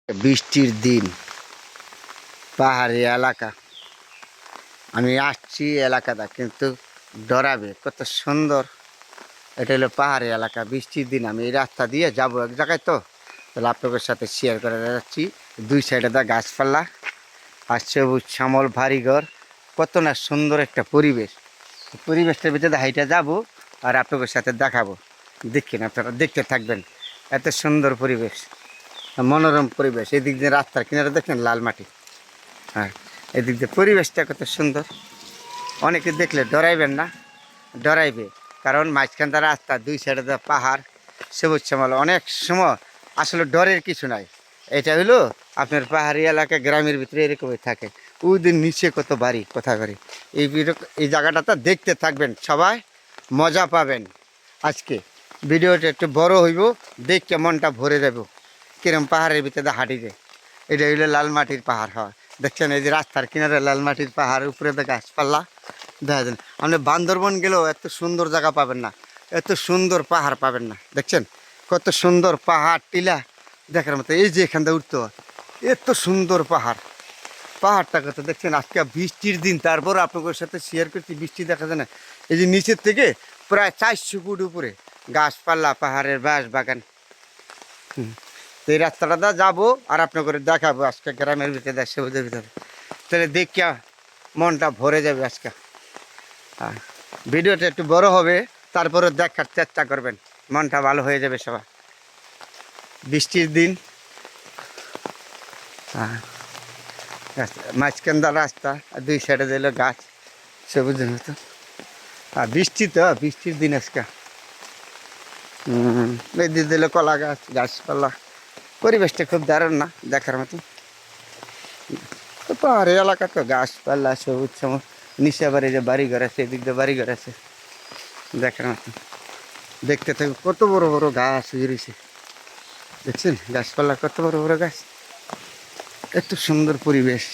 বৃষ্টির দিন, পাহাড়ি এলাকা। আমি আসছি এলাকাটা কিন্তু ডরাবে, কত সুন্দর। এটা হলো পাহাড়ি এলাকা। বৃষ্টির দিন আমি এই রাস্তা দিয়ে যাব এক জায়গায়, তো তাহলে আপনাদের সাথে শেয়ার করে যাচ্ছি। দুই সাইডে দা গাছপালা আর সবুজ শ্যামল বাড়িঘর, কত না সুন্দর একটা পরিবেশ। পরিবেশটার ভিতরে হাইটা যাব আর আপনাদের সাথে দেখাবো। দেখেন, আপনারা দেখতে থাকবেন। এত সুন্দর পরিবেশ, মনোরম পরিবেশ। এদিক দিয়ে রাস্তার কিনারে দেখেন লাল মাটি, হ্যাঁ এদিক দিয়ে পরিবেশটা কত সুন্দর। অনেকে দেখলে ডরাইবেন না, ডরাইবে, কারণ মাঝখানটা রাস্তা, দুই সাইডে পাহাড়, সবুজ শ্যামল। অনেক সময় আসলে ডরের কিছু নাই। এটা হলো আপনার পাহাড়ি এলাকা, গ্রামের ভিতরে এরকমই থাকে। ওই দিন নিচে কত বাড়ি, কোথা বাড়ি। এই জায়গাটাতে দেখতে থাকবেন, সবাই মজা পাবেন। আজকে ভিডিওটা একটু বড় হইব, দেখতে মনটা ভরে যাব। কিরম পাহাড়ের ভিতরে হাঁটি যায়। এটা হইলো লাল মাটির পাহাড়। হয় দেখছেন, এই যে রাস্তার কিনারে লাল মাটির পাহাড়, উপরে তো গাছপালা দেখা যায়। আপনি বান্দরবন গেলেও এত সুন্দর জায়গা পাবেন না, এত সুন্দর পাহাড় পাবেন না। দেখছেন কত সুন্দর পাহাড় টিলা দেখার মতো। এই যে এখান থেকে উঠতে হয়, এত সুন্দর পাহাড়। পাহাড়টা কত দেখছেন। আজকে বৃষ্টির দিন, তারপর আপনাদের সাথে শেয়ার করছি। বৃষ্টি দেখা যায় না, এই যে নিচের থেকে প্রায় 400 ফুট উপরে গাছপালা, পাহাড়ের বাঁশ বাগান। তো এই রাস্তাটা যাবো আর আপনাদের দেখাবো আজকে গ্রামের ভিতরে, সবুজের ভিতরে। তাহলে দেখিয়া মনটা ভরে যাবে আজকে। হ্যাঁ, ভিডিওটা একটু বড় হবে, তারপরে দেখার চেষ্টা করবেন, মনটা ভালো হয়ে যাবে সবার। বৃষ্টির দিন, হ্যাঁ মাঝখানটা রাস্তা, আর দুই সাইডে দিল গাছ, সবুজের মতো। আর বৃষ্টি তো, বৃষ্টির দিন আজকে। এই দিয়ে দিল কলা গাছ, গাছপালা। পরিবেশটা খুব দারুণ না, দেখার মতো। তো পাহাড়ি এলাকা তো, গাছপালা, সবুজ শ্যামল। নিচে আবার এই যে বাড়িঘর আছে, এদিক দিয়ে বাড়িঘর আছে, দেখার মতো। দেখতে থাকবে, কত বড় বড় গাছ উড়েছে, দেখছেন গাছপালা, কত বড় বড় গাছ। এত সুন্দর পরিবেশ,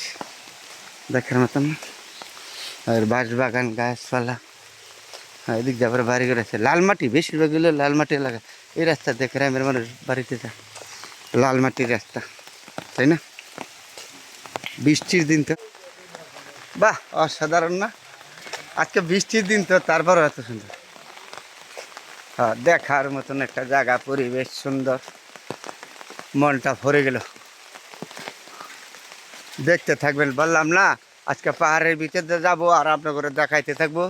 দেখার মতন। আর বাঁশ বাগান, গাছপালা। হ্যাঁ, এদিক দিয়ে আবার বাড়িঘর আছে। লাল মাটি, বেশিরভাগ হলো লাল মাটি এলাকা। এই রাস্তা দেখে গ্রামের মানুষ বাড়িতে যায়, লাল মাটির রাস্তা, তাই না? বৃষ্টির দিন তো, বাহ অসাধারণ না? আজকে বৃষ্টির দিন তো, তারপরও এত সুন্দর। হ্যাঁ, দেখার মতন একটা জায়গা, পরিবেশ সুন্দর, মনটা ভরে গেল। দেখতে থাকবেন, বললাম না আজকে পাহাড়ের ভিতরে যাবো আর আপনাদের দেখাইতে থাকবো।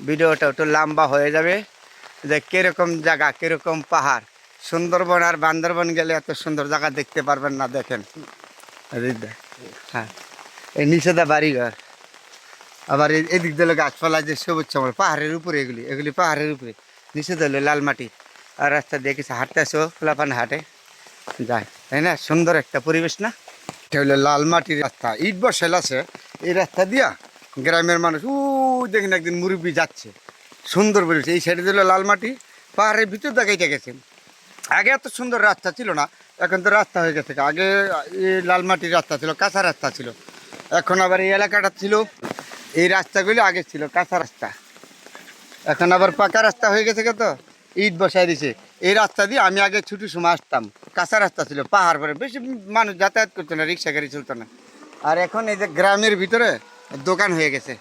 ভিডিওটা একটু লম্বা হয়ে যাবে, যে কীরকম জায়গা, কীরকম পাহাড়। সুন্দরবন আর বান্দরবন গেলে এত সুন্দর জায়গা দেখতে পারবেন না। দেখেন, হ্যাঁ এই নিচেদা বাড়িঘর, আবার এদিক দিলে গাছপালা, যে সবুজ শ্যামল, পাহাড়ের উপরে। এগুলি পাহাড়ের উপরে, নিচে দিলে লাল মাটি। আর রাস্তা দিয়ে কিছু হাঁটতে আসো, খোলাপান হাঁটে যায়, তাই না? সুন্দর একটা পরিবেশ না? এটা হলো লাল মাটির রাস্তা, ইট বসাইল আছে এই রাস্তা দিয়া। গ্রামের মানুষ ও দেখেন, একদিন মুরব্বী যাচ্ছে, সুন্দর পরিবেশ। এই সাইডে দিল লাল মাটি, পাহাড়ের ভিতর দেখাইতে গেছেন। আগে এত সুন্দর রাস্তা ছিল না, এখন তো রাস্তা হয়ে গেছে। আগে এই লাল মাটির রাস্তা ছিল, কাঁচা রাস্তা ছিল। এখন আবার এই এলাকাটা ছিল, এই রাস্তাগুলি আগে ছিল কাঁচা রাস্তা, এখন আবার পাকা রাস্তা হয়ে গেছে। তো ইট বসাই দিছে। এই রাস্তা দিয়ে আমি আগে ছুটির সময় আসতাম, কাঁচা রাস্তা ছিল, পাহাড় পরে বেশি মানুষ যাতায়াত করতো না, রিক্সা গাড়ি চলতো না। আর এখন এই যে গ্রামের ভিতরে দোকান হয়ে গেছে,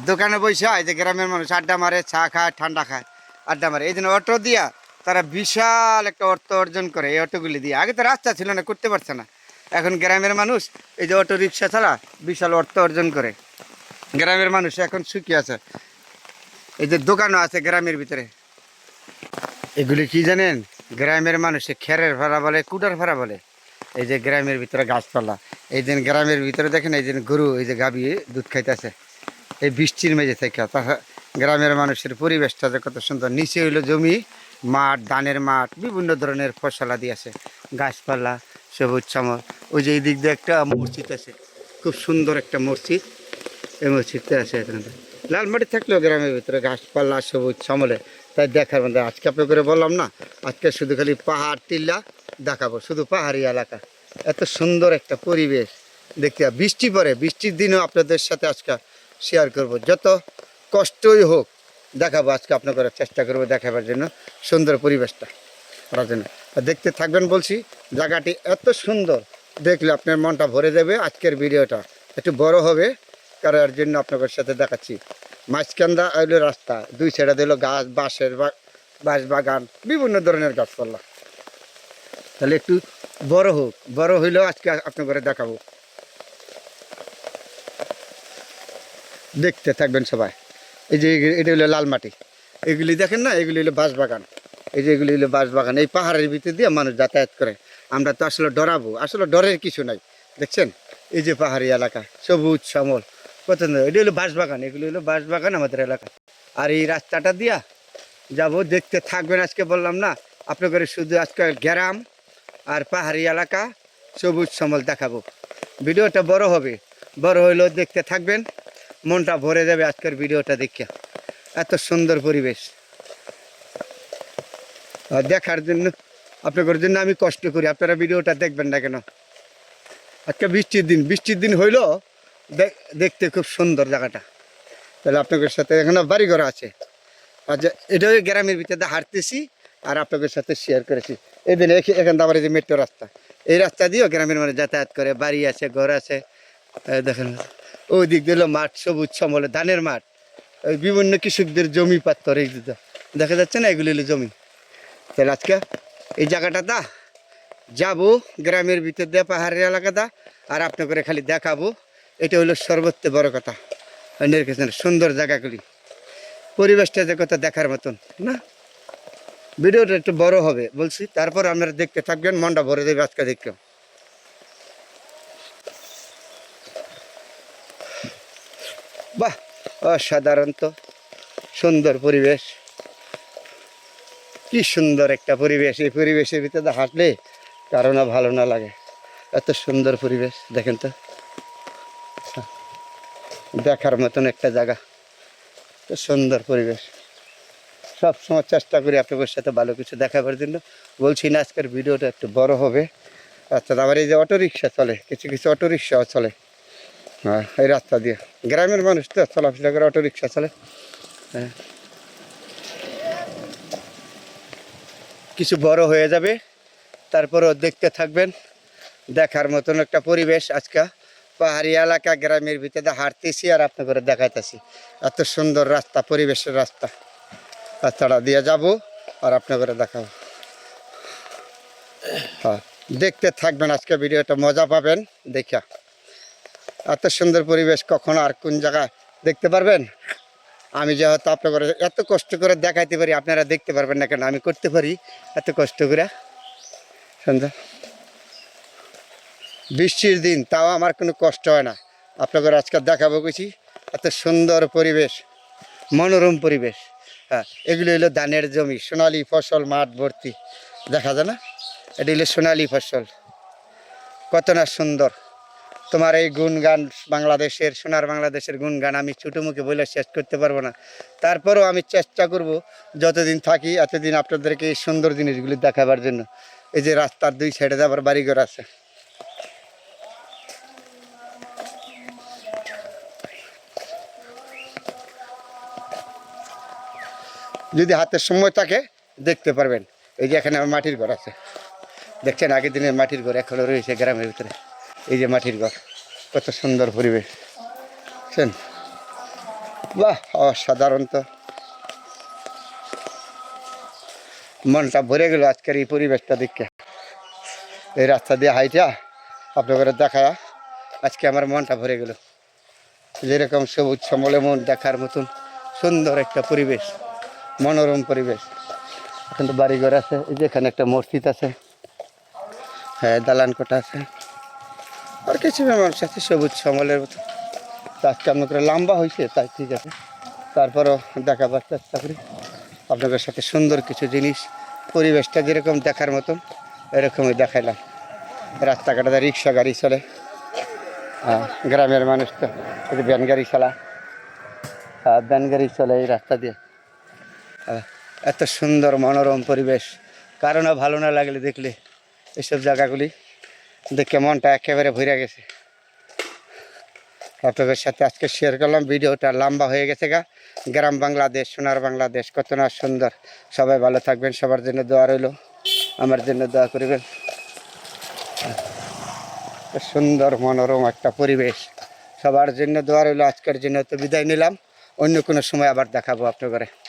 দোকানে বসে এই যে গ্রামের মানুষ আড্ডা মারে, চা খায়, ঠান্ডা খায়, আড্ডা মারে। এই জন্য অটো দিয়া তারা বিশাল একটা অর্থ অর্জন করে, এই অটোগুলি দিয়ে। আগে তো রাস্তা ছিল না, করতে পারছে না। এখন গ্রামের মানুষ এই যে অটো রিক্সা ছাড়া বিশাল অর্থ অর্জন করে। গ্রামের মানুষ এখন সুখী আছে। এই যে দোকানও আছে গ্রামের ভিতরে। এগুলি কি জানেন? গ্রামের মানুষে খেরের ভাড়া বলে, কুটার ভাড়া বলে। এই যে গ্রামের ভিতরে গাছপালা, এই দিন গ্রামের ভিতরে দেখেন, এই দিন গরু, এই যে গাভী দুধ খাইতেছে এই বৃষ্টির মেঝে থেকে। গ্রামের মানুষের পরিবেশটা যে কত সুন্দর। নিচে হইলো জমি, মাঠ, ধানের মাঠ, বিভিন্ন ধরনের ফসলাদি আছে, গাছপালা, সবুজ শ্যামল। ওই যে এই দিক দিয়ে একটা মসজিদ আছে, খুব সুন্দর একটা মসজিদ। এই মসজিদটা আছে এখানে। লাল মাটি থাকলেও গ্রামের ভিতরে গাছপালা, সবুজ শ্যামলে, তাই দেখার মধ্যে। আজকে আপনাকে করে বললাম না, আজকে শুধু খালি পাহাড় টিল্লা দেখাবো, শুধু পাহাড়ি এলাকা। এত সুন্দর একটা পরিবেশ দেখতে। বৃষ্টি পড়ে, বৃষ্টির দিনেও আপনাদের সাথে আজকে শেয়ার করব। যত কষ্টই হোক দেখাবো, আজকে আপনাদের চেষ্টা করবো দেখাবার জন্য সুন্দর পরিবেশটা করার জন্য। দেখতে থাকবেন বলছি। জায়গাটি এত সুন্দর, দেখলে আপনার মনটা ভরে যাবে। আজকের ভিডিওটা একটু বড় হবে, কারণ এর জন্য আপনাদের সাথে দেখাচ্ছি। মাঝখানটা হইলো রাস্তা, দুই সাইডে দিল গাছ, বাঁশ বাগান, বিভিন্ন ধরনের গাছপালা। তাহলে একটু বড় হোক, বড় হইলেও আজকে আপনাদের দেখাবো, দেখতে থাকবেন সবাই। এই যে এটা হলো লাল মাটি, এগুলি দেখেন না, এগুলি হলো বাঁশ বাগান। এই যে এগুলি হলো বাঁশ বাগান, এই পাহাড়ের ভিতর দিয়ে মানুষ যাতায়াত করে। আমরা তো আসলে ডরাবো, আসলে ডরের কিছু নাই। দেখছেন এই যে পাহাড়ি এলাকা, সবুজ শ্যামল, কত সুন্দর। এটি হলো বাঁশ বাগান, এগুলি হলো বাঁশ বাগান আমাদের এলাকা। আর এই রাস্তাটা দিয়া যাব, দেখতে থাকবেন। আজকে বললাম না আপনাদের শুধু আজকে গ্রাম আর পাহাড়ি এলাকা সবুজ শ্যামল দেখাবো। ভিডিওটা বড় হবে, বড় হইলেও দেখতে থাকবেন, মনটা ভরে যাবে আজকের ভিডিওটা দেখে। এত সুন্দর পরিবেশ দেখার জন্য, আপনাদের জন্য আমি কষ্ট করি, আপনারা ভিডিওটা দেখবেন না কেন? আজকে বৃষ্টির দিন হইলো, দেখতে খুব সুন্দর জায়গাটা। তাহলে আপনাদের সাথে এখানে বাড়িঘর আছে। আচ্ছা, এটা ওই গ্রামের ভিতরে হাঁটতেছি আর আপনাদের সাথে শেয়ার করেছি। এই দিন এখান আবার এই যে মেট্রো রাস্তা, এই রাস্তা দিয়েও গ্রামের মানুষ যাতায়াত করে, বাড়ি আছে, ঘর আছে। দেখেন ওই দিক দিল মাঠ, সবুজ শ্যামলে ধানের মাঠ, ওই বিভিন্ন কৃষকদের জমি পাত্তর এই দিকে দেখা যাচ্ছে না, এগুলি হলো জমি। তাহলে আজকে এই জায়গাটাতে যাবো, গ্রামের ভিতর দিয়ে পাহাড়ের এলাকাটা, আর আপনাকে খালি দেখাবো। এটা হলো সর্বোচ্চ বড় কথা। সুন্দর জায়গাগুলি, পরিবেশটা যে কথা দেখার মতন না। ভিডিওটা একটু বড় হবে বলছি, তারপর আপনারা দেখতে থাকবেন, মনটা ভরে দেবে আজকে দেখতে। বাহ, অসাধারণত সুন্দর পরিবেশ, কি সুন্দর একটা পরিবেশ। এই পরিবেশের ভিতরে হাঁটলে কারো না ভালো না লাগে, এত সুন্দর পরিবেশ। দেখেন তো, দেখার মতন একটা জায়গা, সুন্দর পরিবেশ। সব সময় চেষ্টা করি আপনাদের সাথে ভালো কিছু দেখাবার জন্য। বলছি না আজকের ভিডিওটা একটু বড় হবে। আচ্ছা, আবার এই যে অটোরিকশা চলে, কিছু কিছু অটোরিকশাও চলে। হ্যাঁ, এই রাস্তা দিয়ে গ্রামের মানুষ তো চলাফেরা করে, অটোরিকশা চলে। হ্যাঁ, কিছু বড় হয়ে যাবে, তারপরও দেখতে থাকবেন। দেখার মতন একটা পরিবেশ। আজকে পাহাড়ি এলাকা গ্রামের ভিতরে হাঁটতেছি আর আপনাদের দেখাইতেছি। এত সুন্দর রাস্তা, পরিবেশের রাস্তা, রাস্তাটা দিয়ে যাব আর আপনাদের দেখাবো। হ্যাঁ, দেখতে থাকবেন, আজকে ভিডিওটা মজা পাবেন দেখা। এত সুন্দর পরিবেশ কখনো আর কোন জায়গায় দেখতে পারবেন? আমি যেহেতু আপনাদের এত কষ্ট করে দেখাইতে পারি, আপনারা দেখতে পারবেন না কেন? আমি করতে পারি এত কষ্ট করে। সুন্দর বৃষ্টির দিন, তাও আমার কোনো কষ্ট হয় না। আপনাদের আজকে দেখাবো কিছু, এত সুন্দর পরিবেশ, মনোরম পরিবেশ। হ্যাঁ, এগুলো হলো ধানের জমি, সোনালি ফসল, মাঠ ভর্তি, দেখা যায় না? এটি হলো সোনালি ফসল, কত না সুন্দর। তোমার এই গুণগান, বাংলাদেশের, সোনার বাংলাদেশের গুণগান আমি ছোটো মুখে বলে শেষ করতে পারবো না। তারপরেও আমি চেষ্টা করব যতদিন থাকি এতদিন আপনাদেরকে এই সুন্দর জিনিসগুলি দেখাবার জন্য। এই যে রাস্তার দুই সাইডে আবার বাড়িঘর আছে। যদি হাতের সময় থাকে দেখতে পারবেন। এই যে এখানে আমার মাটির ঘর আছে, দেখছেন? আগের দিনের মাটির ঘর এখনো রয়েছে গ্রামের ভিতরে। এই যে মাটির ঘর, কত সুন্দর পরিবেশ, বুঝছেন? বাহ, অসাধারণত মনটা ভরে গেল আজকের এই পরিবেশটা দেখে। এই রাস্তা দিয়ে হাইটা আপনাদের দেখায়া আজকে আমার মনটা ভরে গেল। যেরকম সবুজ শ্যামলে মন দেখার মতন সুন্দর একটা পরিবেশ, মনোরম পরিবেশ। এখন তো বাড়িঘর আছে, এই যে এখানে একটা মসজিদ আছে, হ্যাঁ, দালান কোঠা আছে, আর কিছু মানুষ আছে সবুজ শ্যামলের মতো। আজকে আপনাদের লম্বা হয়েছে তাই ঠিক আছে, তারপরও দেখাবার চেষ্টা করি আপনাদের সাথে সুন্দর কিছু জিনিস। পরিবেশটা যেরকম দেখার মতন এরকমই দেখাইলাম। রাস্তাঘাটে রিক্সা গাড়ি চলে, গ্রামের মানুষ তো ভ্যান গাড়ি চলা, ভ্যান গাড়ি চলে এই রাস্তা দিয়ে। এত সুন্দর মনোরম পরিবেশ, কারো না ভালো না লাগলে দেখলে এইসব জায়গাগুলি দেখে মনটা একেবারে ভরে গেছে। আপনাদের সাথে আজকে শেয়ার করলাম, ভিডিওটা লম্বা হয়ে গেছে গা। গ্রাম বাংলাদেশ, সোনার বাংলাদেশ, কত না সুন্দর। সবাই ভালো থাকবেন, সবার জন্য দোয়া রইল, আমার জন্য দোয়া করবেন। সুন্দর মনোরম একটা পরিবেশ। সবার জন্য দোয়া রইল। আজকের জন্য তো বিদায় নিলাম, অন্য কোনো সময় আবার দেখাবো আপনার ঘরে।